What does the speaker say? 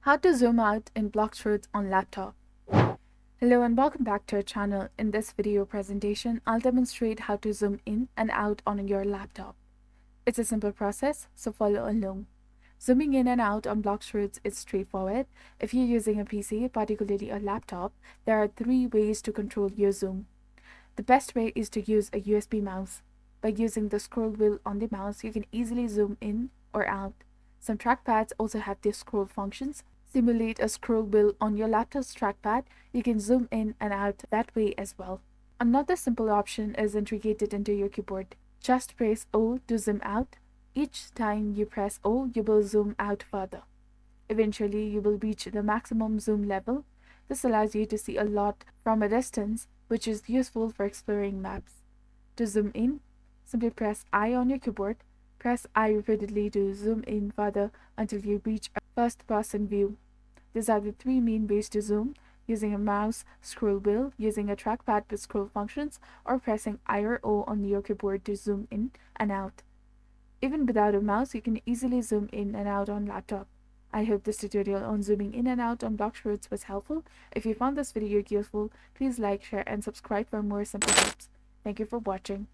How to zoom out in Blox Fruits on laptop. Hello and welcome back to our channel. In this video presentation, I'll demonstrate how to zoom in and out on your laptop. It's a simple process, so follow along. Zooming in and out on Blox Fruits is straightforward. If you're using a PC, particularly a laptop, there are 3 ways to control your zoom. The best way is to use a USB mouse. By using the scroll wheel on the mouse, you can easily zoom in or out. Some trackpads also have these scroll functions. Simulate a scroll wheel on your laptop's trackpad. You can zoom in and out that way as well. Another simple option is integrated into your keyboard. Just press O to zoom out. Each time you press O, you will zoom out further. Eventually, you will reach the maximum zoom level. This allows you to see a lot from a distance, which is useful for exploring maps. To zoom in, simply press I on your keyboard. Press I repeatedly to zoom in further until you reach a first-person view. These are the 3 main ways to zoom: using a mouse scroll wheel, using a trackpad with scroll functions, or pressing I or O on your keyboard to zoom in and out. Even without a mouse, you can easily zoom in and out on laptop. I hope this tutorial on zooming in and out on Blox Fruits was helpful. If you found this video useful, please like, share, and subscribe for more simple tips. Thank you for watching.